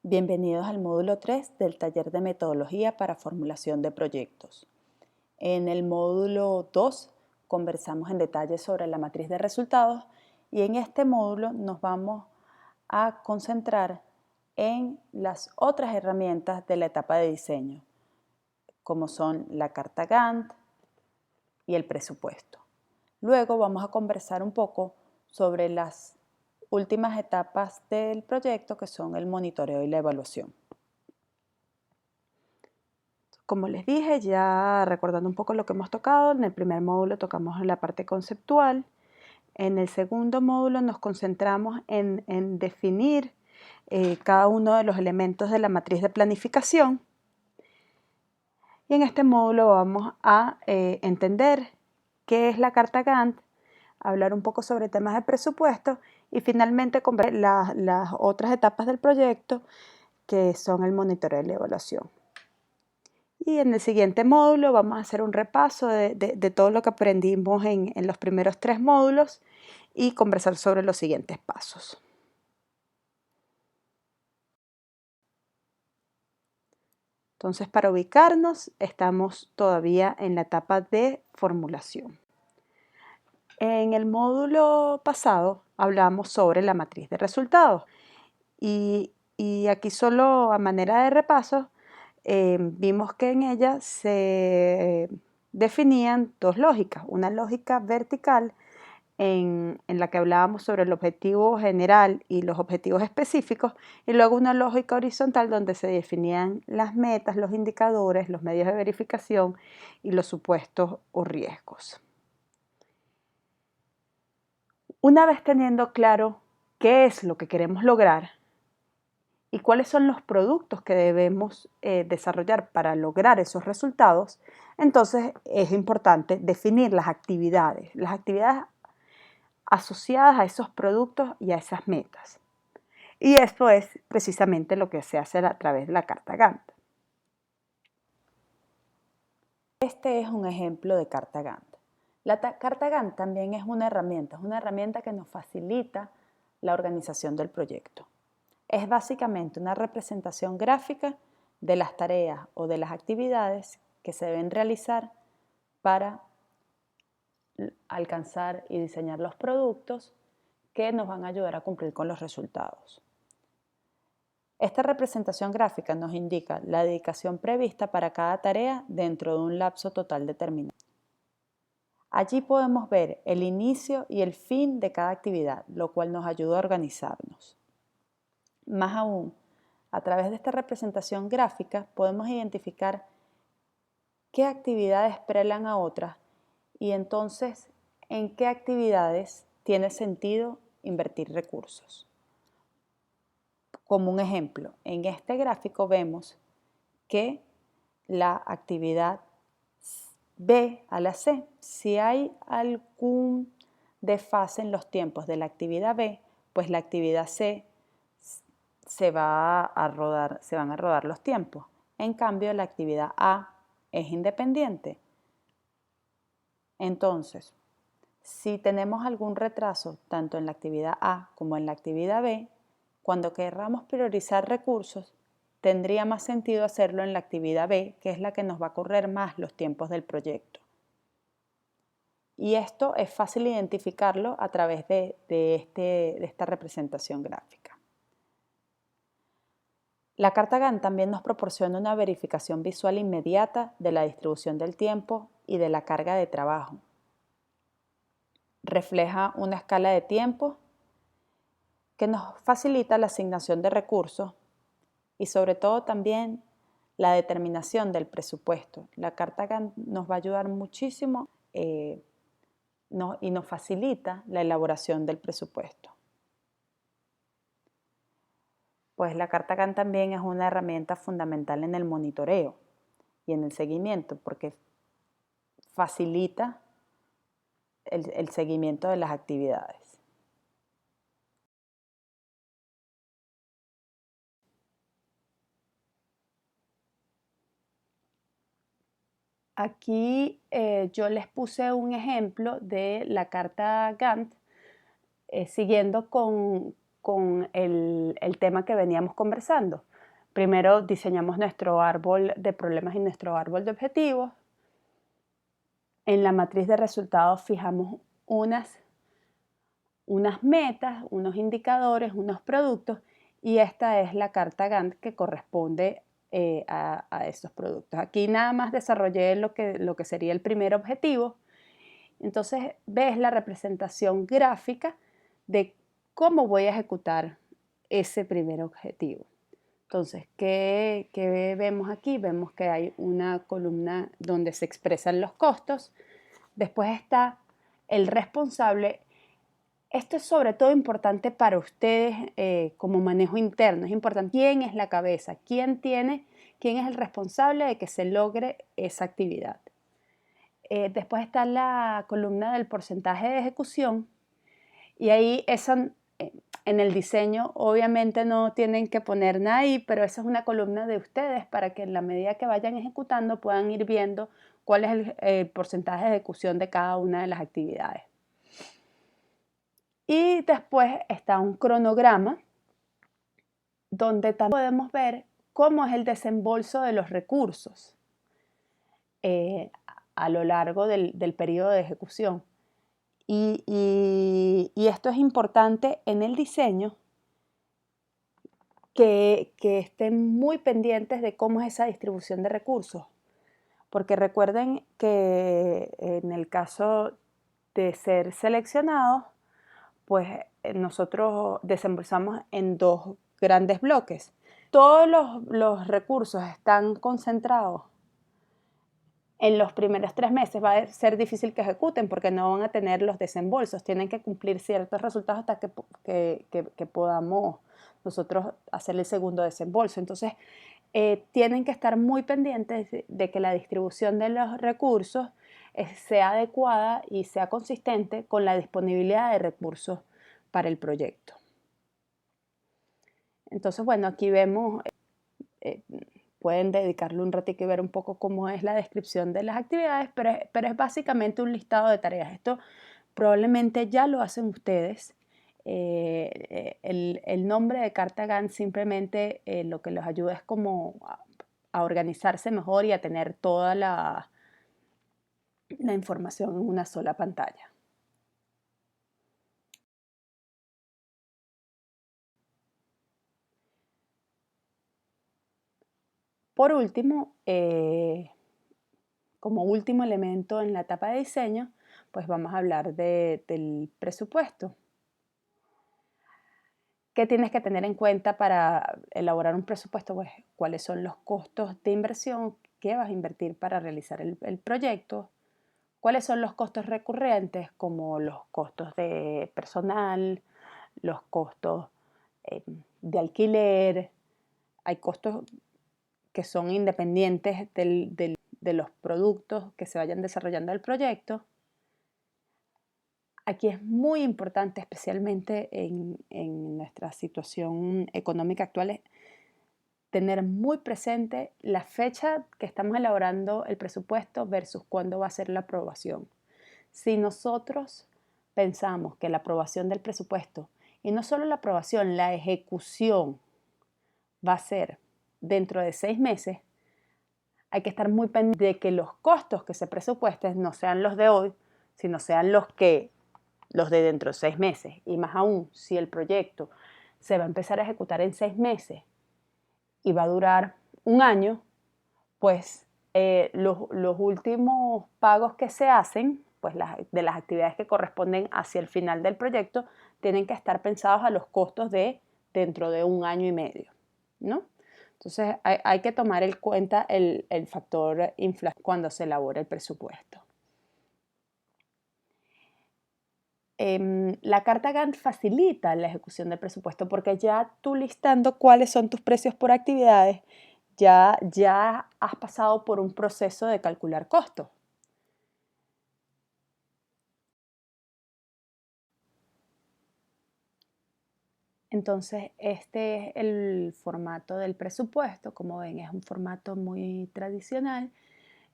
Bienvenidos al módulo 3 del taller de metodología para formulación de proyectos. En el módulo 2 conversamos en detalle sobre la matriz de resultados y en este módulo nos vamos a concentrar en las otras herramientas de la etapa de diseño, como son la carta Gantt y el presupuesto. Luego vamos a conversar un poco sobre las últimas etapas del proyecto, que son el monitoreo y la evaluación. Como les dije, ya recordando un poco lo que hemos tocado, en el primer módulo tocamos la parte conceptual. En el segundo módulo nos concentramos en definir cada uno de los elementos de la matriz de planificación. Y en este módulo vamos a entender qué es la carta Gantt, hablar un poco sobre temas de presupuesto y finalmente las otras etapas del proyecto, que son el monitoreo y la evaluación. Y en el siguiente módulo vamos a hacer un repaso de todo lo que aprendimos en los primeros 3 módulos y conversar sobre los siguientes pasos. Entonces, para ubicarnos, estamos todavía en la etapa de formulación. En el módulo pasado hablamos sobre la matriz de resultados y aquí solo a manera de repaso vimos que en ella se definían dos lógicas, una lógica vertical en la que hablábamos sobre el objetivo general y los objetivos específicos, y luego una lógica horizontal donde se definían las metas, los indicadores, los medios de verificación y los supuestos o riesgos. Una vez teniendo claro qué es lo que queremos lograr y cuáles son los productos que debemos desarrollar para lograr esos resultados, entonces es importante definir las actividades asociadas a esos productos y a esas metas. Y esto es precisamente lo que se hace a través de la carta Gantt. Este es un ejemplo de carta Gantt. La carta Gantt también es una herramienta que nos facilita la organización del proyecto. Es básicamente una representación gráfica de las tareas o de las actividades que se deben realizar para alcanzar y diseñar los productos que nos van a ayudar a cumplir con los resultados. Esta representación gráfica nos indica la dedicación prevista para cada tarea dentro de un lapso total determinado. Allí podemos ver el inicio y el fin de cada actividad, lo cual nos ayuda a organizarnos. Más aún, a través de esta representación gráfica podemos identificar qué actividades prelan a otras y entonces en qué actividades tiene sentido invertir recursos. Como un ejemplo, en este gráfico vemos que la actividad B a la C, si hay algún desfase en los tiempos de la actividad B, pues la actividad C se van a rodar los tiempos. En cambio, la actividad A es independiente. Entonces, si tenemos algún retraso tanto en la actividad A como en la actividad B, cuando querramos priorizar recursos, tendría más sentido hacerlo en la actividad B, que es la que nos va a correr más los tiempos del proyecto. Y esto es fácil identificarlo a través de esta representación gráfica. La carta Gantt también nos proporciona una verificación visual inmediata de la distribución del tiempo y de la carga de trabajo. Refleja una escala de tiempo que nos facilita la asignación de recursos y sobre todo también la determinación del presupuesto. La carta Gantt nos va a ayudar muchísimo y nos facilita la elaboración del presupuesto. Pues la carta Gantt también es una herramienta fundamental en el monitoreo y en el seguimiento, porque facilita el seguimiento de las actividades. Aquí yo les puse un ejemplo de la carta Gantt siguiendo con con el tema que veníamos conversando. Primero diseñamos nuestro árbol de problemas y nuestro árbol de objetivos. En la matriz de resultados fijamos unas metas, unos indicadores, unos productos, y esta es la carta Gantt que corresponde a estos productos. Aquí nada más desarrollé lo que sería el primer objetivo. Entonces ves la representación gráfica de cómo voy a ejecutar ese primer objetivo. Entonces, ¿qué vemos aquí? Vemos que hay una columna donde se expresan los costos. Después está el responsable. Esto es sobre todo importante para ustedes como manejo interno. Es importante quién es la cabeza, quién es el responsable de que se logre esa actividad. Después está la columna del porcentaje de ejecución, y ahí en el diseño obviamente no tienen que poner nada ahí, pero esa es una columna de ustedes para que en la medida que vayan ejecutando puedan ir viendo cuál es el porcentaje de ejecución de cada una de las actividades. Y después está un cronograma donde también podemos ver cómo es el desembolso de los recursos a lo largo del periodo de ejecución. Y esto es importante en el diseño, que estén muy pendientes de cómo es esa distribución de recursos. Porque recuerden que en el caso de ser seleccionados, pues nosotros desembolsamos en dos grandes bloques. Todos los recursos están concentrados en los primeros 3 meses. Va a ser difícil que ejecuten porque no van a tener los desembolsos. Tienen que cumplir ciertos resultados hasta que podamos nosotros hacer el segundo desembolso. Entonces, tienen que estar muy pendientes de que la distribución de los recursos sea adecuada y sea consistente con la disponibilidad de recursos para el proyecto. Entonces, bueno, aquí vemos, pueden dedicarle un ratito y ver un poco cómo es la descripción de las actividades, pero es básicamente un listado de tareas. Esto probablemente ya lo hacen ustedes. El nombre de carta Gantt simplemente lo que los ayuda es como a organizarse mejor y a tener toda la información en una sola pantalla. Por último, como último elemento en la etapa de diseño, pues vamos a hablar del presupuesto. ¿Qué tienes que tener en cuenta para elaborar un presupuesto? Pues, ¿cuáles son los costos de inversión que vas a invertir para realizar el proyecto? ¿Cuáles son los costos recurrentes, como los costos de personal, los costos de alquiler? Hay costos que son independientes de los productos que se vayan desarrollando el proyecto. Aquí es muy importante, especialmente en nuestra situación económica actual, tener muy presente la fecha que estamos elaborando el presupuesto versus cuándo va a ser la aprobación. Si nosotros pensamos que la aprobación del presupuesto, y no solo la aprobación, la ejecución va a ser dentro de 6 meses, hay que estar muy pendiente de que los costos que se presupuesten no sean los de hoy, sino sean los de dentro de 6 meses. Y más aún, si el proyecto se va a empezar a ejecutar en 6 meses y va a durar un año, pues los últimos pagos que se hacen, pues de las actividades que corresponden hacia el final del proyecto, tienen que estar pensados a los costos de dentro de un año y medio, ¿no? Entonces hay que tomar en cuenta el factor inflación cuando se elabora el presupuesto. La carta Gantt facilita la ejecución del presupuesto porque ya tú listando cuáles son tus precios por actividades, ya has pasado por un proceso de calcular costos. Entonces, este es el formato del presupuesto. Como ven, es un formato muy tradicional.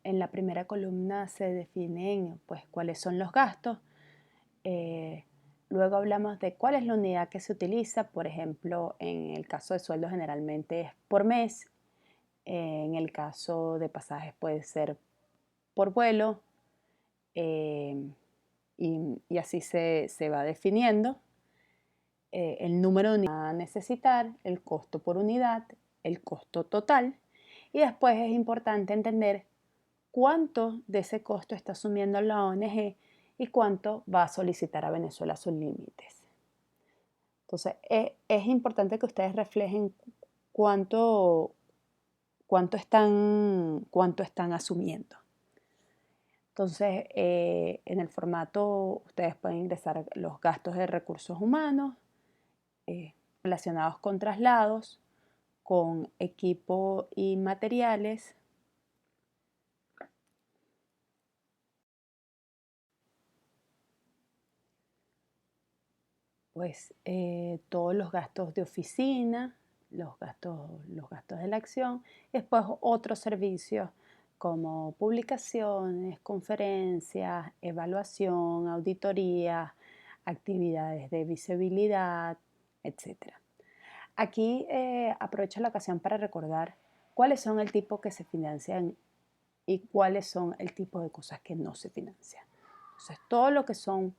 En la primera columna se definen pues, cuáles son los gastos. Luego hablamos de cuál es la unidad que se utiliza. Por ejemplo, en el caso de sueldos generalmente es por mes. En el caso de pasajes puede ser por vuelo. Y así se va definiendo el número de unidades a necesitar, el costo por unidad, el costo total. Y después es importante entender cuánto de ese costo está asumiendo la ONG y cuánto va a solicitar a Venezuela sus límites. Entonces, es importante que ustedes reflejen cuánto están asumiendo. Entonces, en el formato ustedes pueden ingresar los gastos de recursos humanos relacionados con traslados, con equipo y materiales, pues todos los gastos de oficina, los gastos de la acción, y después otros servicios como publicaciones, conferencias, evaluación, auditoría, actividades de visibilidad, etc. Aquí aprovecho la ocasión para recordar cuáles son el tipo que se financian y cuáles son el tipo de cosas que no se financian. Entonces, todo lo que son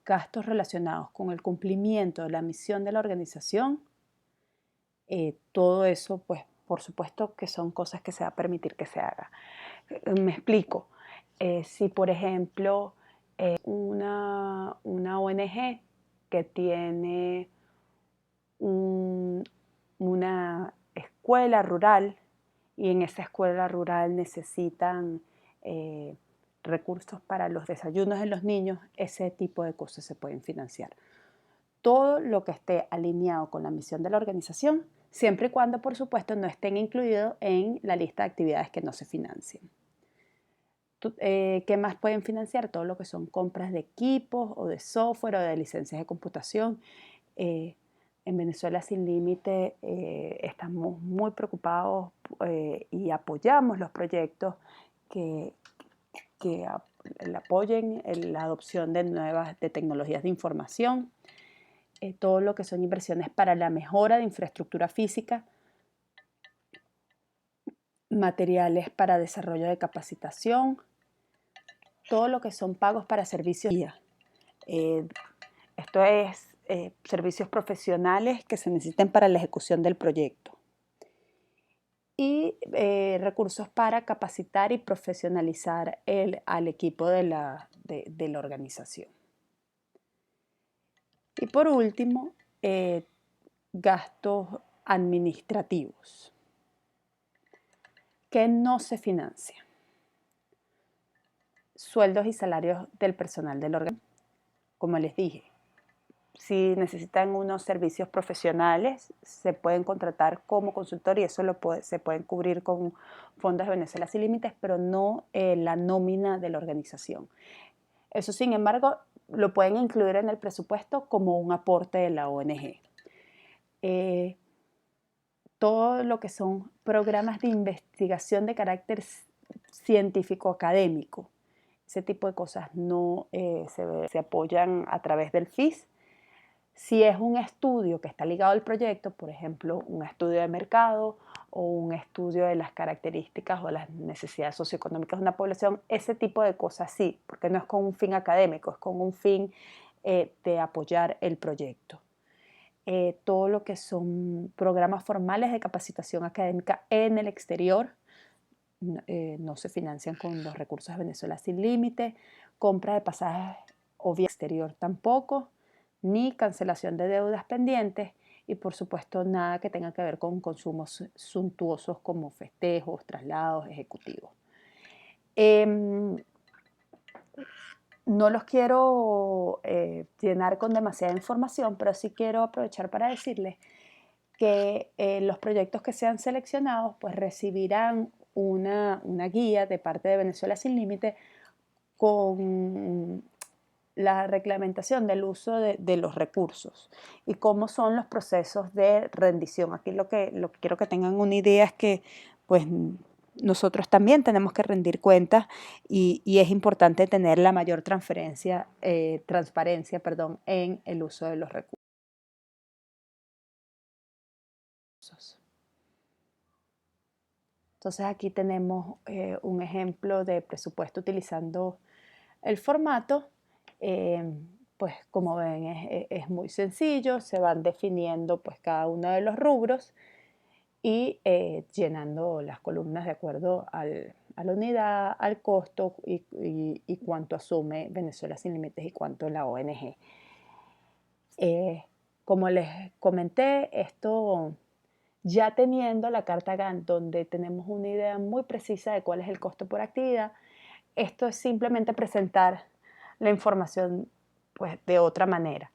gastos relacionados con el cumplimiento de la misión de la organización, todo eso, pues, por supuesto que son cosas que se va a permitir que se haga. Me explico. Si, por ejemplo, una ONG que tiene una escuela rural y en esa escuela rural necesitan recursos para los desayunos de los niños, ese tipo de cosas se pueden financiar. Todo lo que esté alineado con la misión de la organización, siempre y cuando, por supuesto, no estén incluidos en la lista de actividades que no se financien. ¿Qué más pueden financiar? Todo lo que son compras de equipos o de software o de licencias de computación. En Venezuela Sin Límite estamos muy preocupados y apoyamos los proyectos que apoyen la adopción de tecnologías de información, todo lo que son inversiones para la mejora de infraestructura física, materiales para desarrollo de capacitación, todo lo que son pagos para servicios. Esto es servicios profesionales que se necesiten para la ejecución del proyecto. Y recursos para capacitar y profesionalizar al equipo de la organización. Y por último, gastos administrativos que no se financian. Sueldos y salarios del personal del órgano. Como les dije, si necesitan unos servicios profesionales, se pueden contratar como consultor y eso se pueden cubrir con fondos de Venezuela Sin Límites, pero no la nómina de la organización. Eso, sin embargo, lo pueden incluir en el presupuesto como un aporte de la ONG. Todo lo que son programas de investigación de carácter científico-académico, ese tipo de cosas no se apoyan a través del FIS. Si es un estudio que está ligado al proyecto, por ejemplo, un estudio de mercado o un estudio de las características o las necesidades socioeconómicas de una población, ese tipo de cosas sí, porque no es con un fin académico, es con un fin de apoyar el proyecto. Todo lo que son programas formales de capacitación académica en el exterior no se financian con los recursos de Venezuela Sin Límite, compra de pasajes o vía exterior tampoco, ni cancelación de deudas pendientes y por supuesto nada que tenga que ver con consumos suntuosos como festejos, traslados, ejecutivos. No los quiero llenar con demasiada información, pero sí quiero aprovechar para decirles que los proyectos que sean seleccionados pues recibirán una guía de parte de Venezuela Sin Límite con la reglamentación del uso de los recursos y cómo son los procesos de rendición. Aquí lo que quiero que tengan una idea es que pues nosotros también tenemos que rendir cuentas y es importante tener la mayor transparencia, en el uso de los recursos. Entonces aquí tenemos un ejemplo de presupuesto utilizando el formato. eh, pues como ven es muy sencillo, se van definiendo pues cada uno de los rubros y llenando las columnas de acuerdo a la unidad, al costo y cuánto asume Venezuela Sin Límites y cuánto la ONG. Como les comenté, esto ya teniendo la carta Gantt donde tenemos una idea muy precisa de cuál es el costo por actividad, esto es simplemente presentar la información pues, de otra manera.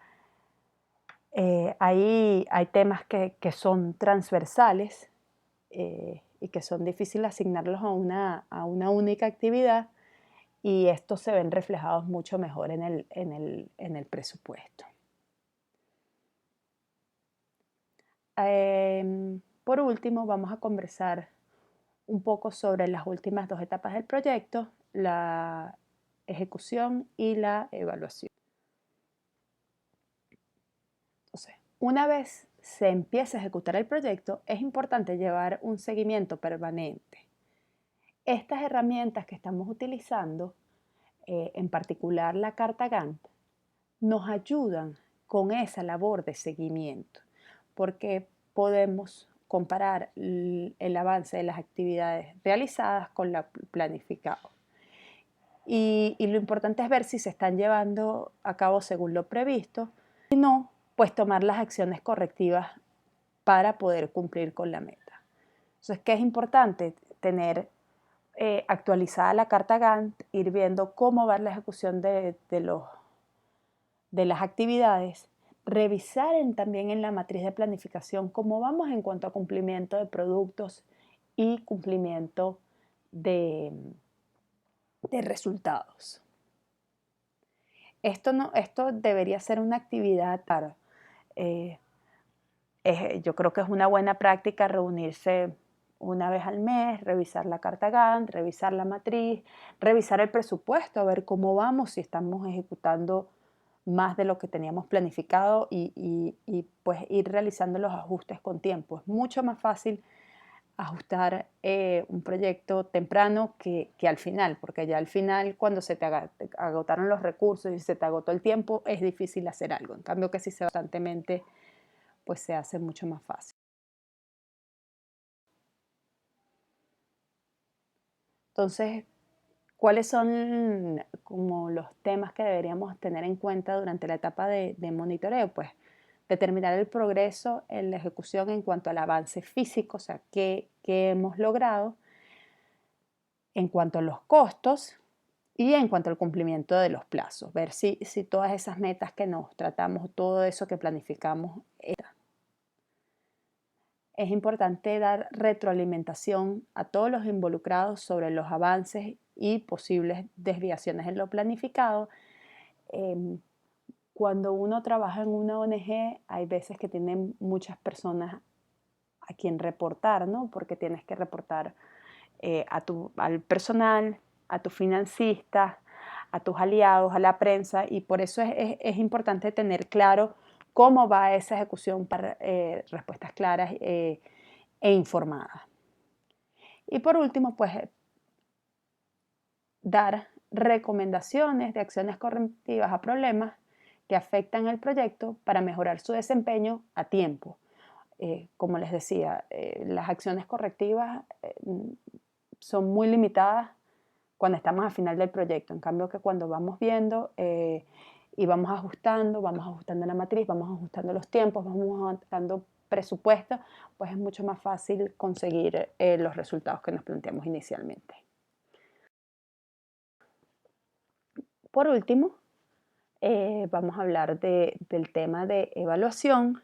Hay temas que son transversales y que son difíciles asignarlos a una única actividad y estos se ven reflejados mucho mejor en el presupuesto. Por último, vamos a conversar un poco sobre las últimas dos etapas del proyecto, la ejecución y la evaluación. Entonces, una vez se empieza a ejecutar el proyecto, es importante llevar un seguimiento permanente. Estas herramientas que estamos utilizando, en particular la carta Gantt, nos ayudan con esa labor de seguimiento, porque podemos comparar el avance de las actividades realizadas con la planificado. Y lo importante es ver si se están llevando a cabo según lo previsto, si no, pues tomar las acciones correctivas para poder cumplir con la meta. Entonces, ¿qué es importante? Tener actualizada la carta Gantt, ir viendo cómo va la ejecución de las actividades, revisar también en la matriz de planificación cómo vamos en cuanto a cumplimiento de productos y cumplimiento de resultados. Esto debería ser una actividad, yo creo que es una buena práctica reunirse una vez al mes, revisar la carta Gantt, revisar la matriz, revisar el presupuesto, a ver cómo vamos, si estamos ejecutando más de lo que teníamos planificado y pues ir realizando los ajustes con tiempo. Es mucho más fácil ajustar un proyecto temprano que al final, porque ya al final cuando se te agotaron los recursos y se te agotó el tiempo, es difícil hacer algo. En cambio que si se va constantemente, pues se hace mucho más fácil. Entonces, ¿cuáles son como los temas que deberíamos tener en cuenta durante la etapa de monitoreo? Pues determinar el progreso en la ejecución en cuanto al avance físico, o sea, qué hemos logrado, en cuanto a los costos y en cuanto al cumplimiento de los plazos, ver si todas esas metas que nos tratamos, todo eso que planificamos. Es importante dar retroalimentación a todos los involucrados sobre los avances y posibles desviaciones en lo planificado. Cuando uno trabaja en una ONG, hay veces que tienen muchas personas a quien reportar, ¿no? Porque tienes que reportar al personal, a tus financistas, a tus aliados, a la prensa, y por eso es importante tener claro cómo va esa ejecución para respuestas claras e informadas. Y por último, pues dar recomendaciones de acciones correctivas a problemas que afectan el proyecto para mejorar su desempeño a tiempo. Como les decía, las acciones correctivas son muy limitadas cuando estamos al final del proyecto. En cambio que cuando vamos viendo y vamos ajustando la matriz, vamos ajustando los tiempos, vamos ajustando presupuesto, pues es mucho más fácil conseguir los resultados que nos planteamos inicialmente. Por último, vamos a hablar del tema de evaluación.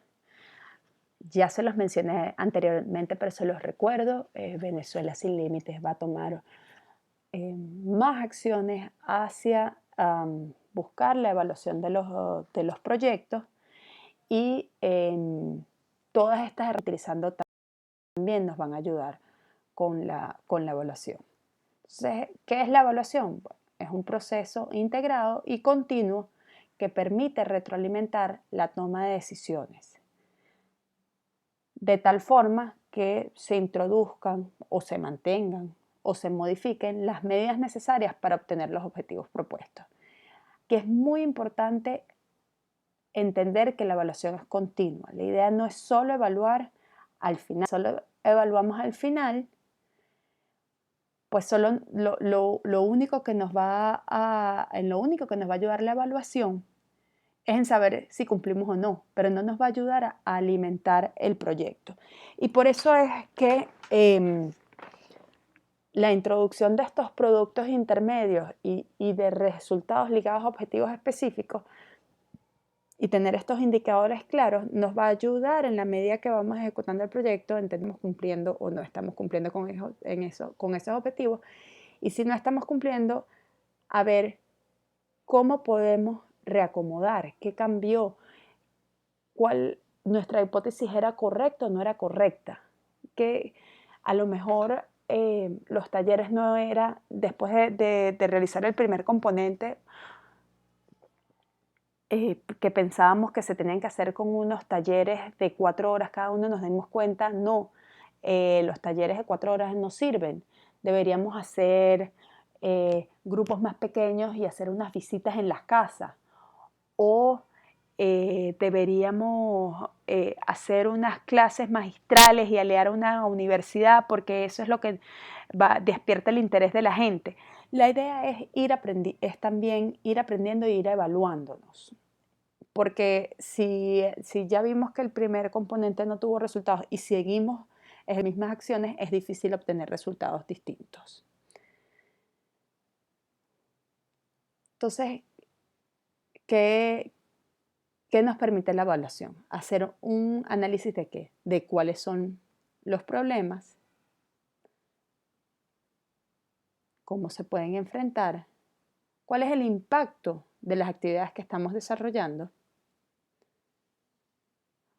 Ya se los mencioné anteriormente, pero se los recuerdo. Venezuela Sin Límites va a tomar más acciones hacia buscar la evaluación de los proyectos y todas estas utilizando también nos van a ayudar con la evaluación. Entonces, ¿qué es la evaluación? Bueno, es un proceso integrado y continuo que permite retroalimentar la toma de decisiones, de tal forma que se introduzcan o se mantengan o se modifiquen las medidas necesarias para obtener los objetivos propuestos. Que es muy importante entender que la evaluación es continua. La idea no es solo evaluar al final, solo evaluamos al final, pues solo lo único que nos va a ayudar la evaluación es en saber si cumplimos o no, pero no nos va a ayudar a alimentar el proyecto. Y por eso es que la introducción de estos productos intermedios y de resultados ligados a objetivos específicos y tener estos indicadores claros nos va a ayudar en la medida que vamos ejecutando el proyecto, entendemos cumpliendo o no estamos cumpliendo con esos objetivos. Y si no estamos cumpliendo, a ver cómo podemos reacomodar, qué cambió, cuál nuestra hipótesis era correcta o no era correcta, que a lo mejor los talleres no era, después de realizar el primer componente, que pensábamos que se tenían que hacer con unos talleres de 4 horas cada uno, nos dimos cuenta, no, los talleres de 4 horas no sirven, deberíamos hacer grupos más pequeños y hacer unas visitas en las casas, o deberíamos hacer unas clases magistrales y aliar a una universidad, porque eso es lo que despierta el interés de la gente. La idea es también ir aprendiendo e ir evaluándonos, porque si ya vimos que el primer componente no tuvo resultados y seguimos en las mismas acciones, es difícil obtener resultados distintos. Entonces, ¿qué nos permite la evaluación? Hacer un análisis de qué, de cuáles son los problemas, cómo se pueden enfrentar, cuál es el impacto de las actividades que estamos desarrollando,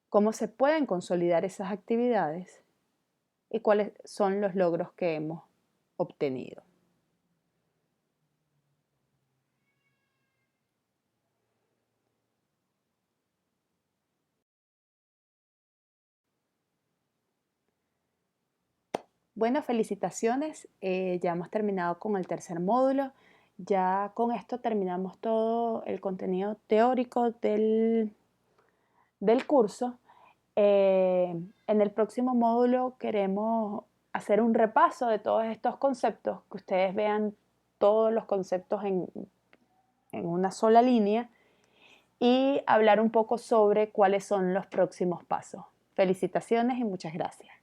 cómo se pueden consolidar esas actividades y cuáles son los logros que hemos obtenido. Bueno, felicitaciones. Ya hemos terminado con el tercer módulo. Ya con esto terminamos todo el contenido teórico del curso. En el próximo módulo queremos hacer un repaso de todos estos conceptos, que ustedes vean todos los conceptos en una sola línea y hablar un poco sobre cuáles son los próximos pasos. Felicitaciones y muchas gracias.